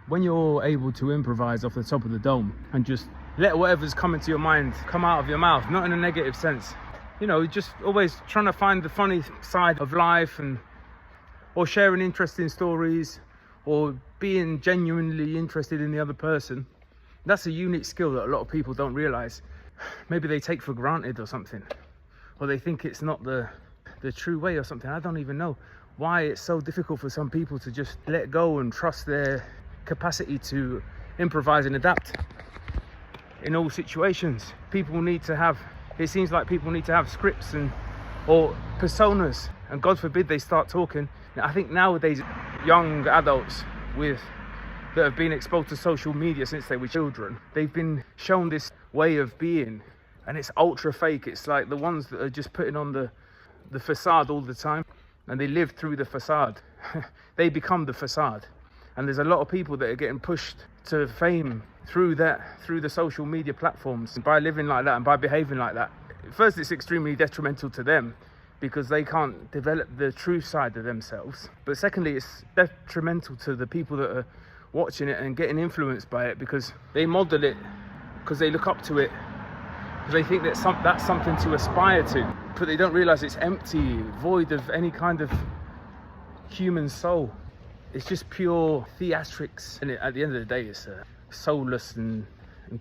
when you're able to improvise off the top of the dome and just let whatever's coming to your mind come out of your mouth, not in a negative sense, you know, just always trying to find the funny side of life, and or sharing interesting stories, or being genuinely interested in the other person. That's a unique skill that a lot of people don't realize. Maybe they take for granted or something, or they think it's not the true way or something. I don't even know why it's so difficult for some people to just let go and trust their capacity to improvise and adapt in all situations. People need to have, it seems like people need to have scripts or personas, and God forbid they start talking. I think nowadays young adults that have been exposed to social media since they were children, they've been shown this way of being, and it's ultra fake. It's like the ones that are just putting on the facade all the time, and they live through the facade. They become the facade. And there's a lot of people that are getting pushed to fame through the social media platforms, and by living like that and by behaving like that. First, it's extremely detrimental to them because they can't develop the true side of themselves. But secondly, it's detrimental to the people that are watching it and getting influenced by it, because they model it, because they look up to it, because they think that's something to aspire to. But they don't realize it's empty, void of any kind of human soul. It's just pure theatrics, and at the end of the day, it's soulless and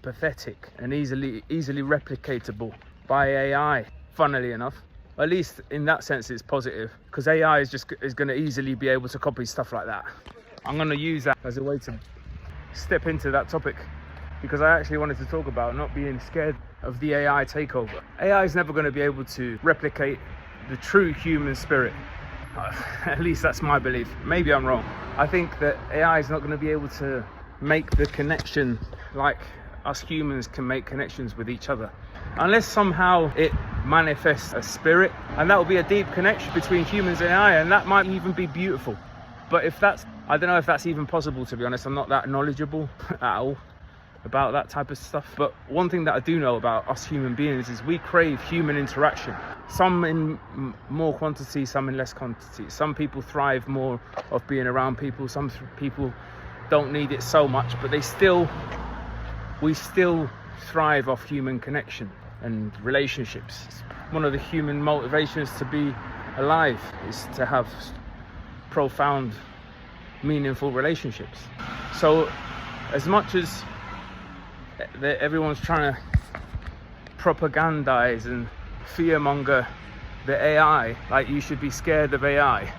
pathetic and easily replicatable by AI. Funnily enough, at least in that sense, it's positive, because AI is going to easily be able to copy stuff like that. I'm going to use that as a way to step into that topic, because I actually wanted to talk about not being scared of the AI takeover. AI is never going to be able to replicate the true human spirit. At least that's my belief. Maybe I'm wrong. I think that AI is not going to be able to make the connection like us humans can make connections with each other, unless somehow it manifests a spirit, and that will be a deep connection between humans and AI, and that might even be beautiful. But I don't know if that's even possible, to be honest. I'm not that knowledgeable at all about that type of stuff. But one thing that I do know about us human beings is we crave human interaction. Some in more quantity, some in less quantity. Some people thrive more of being around people. Some people don't need it so much, but we still thrive off human connection and relationships. One of the human motivations to be alive is to have profound, meaningful relationships. So as much as everyone's trying to propagandize and fearmonger the AI, like you should be scared of AI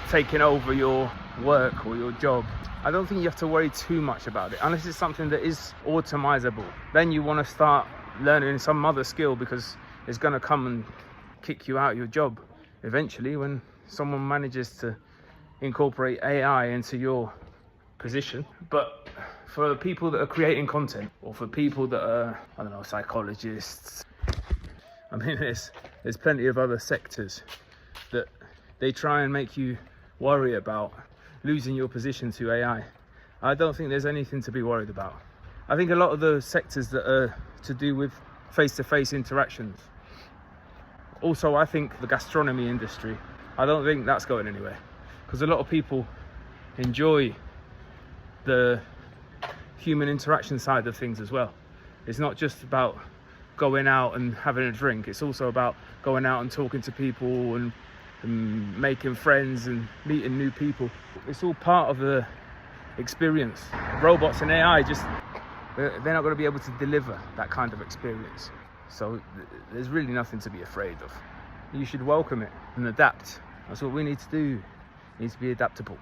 taking over your work or your job, I don't think you have to worry too much about it, unless it's something that is automizable. Then you want to start learning some other skill, because it's going to come and kick you out of your job eventually when someone manages to incorporate AI into your position. But for the people that are creating content, or for people that are, I don't know, psychologists, I mean, there's plenty of other sectors that they try and make you worry about losing your position to AI. I don't think there's anything to be worried about. I think a lot of the sectors that are to do with face-to-face interactions, also I think the gastronomy industry, I don't think that's going anywhere, because a lot of people enjoy the human interaction side of things as well. It's not just about going out and having a drink, it's also about going out and talking to people and making friends and meeting new people. It's all part of the experience. Robots and AI they're not going to be able to deliver that kind of experience. So there's really nothing to be afraid of. You should welcome it and adapt. That's what we need to do. We need to be adaptable.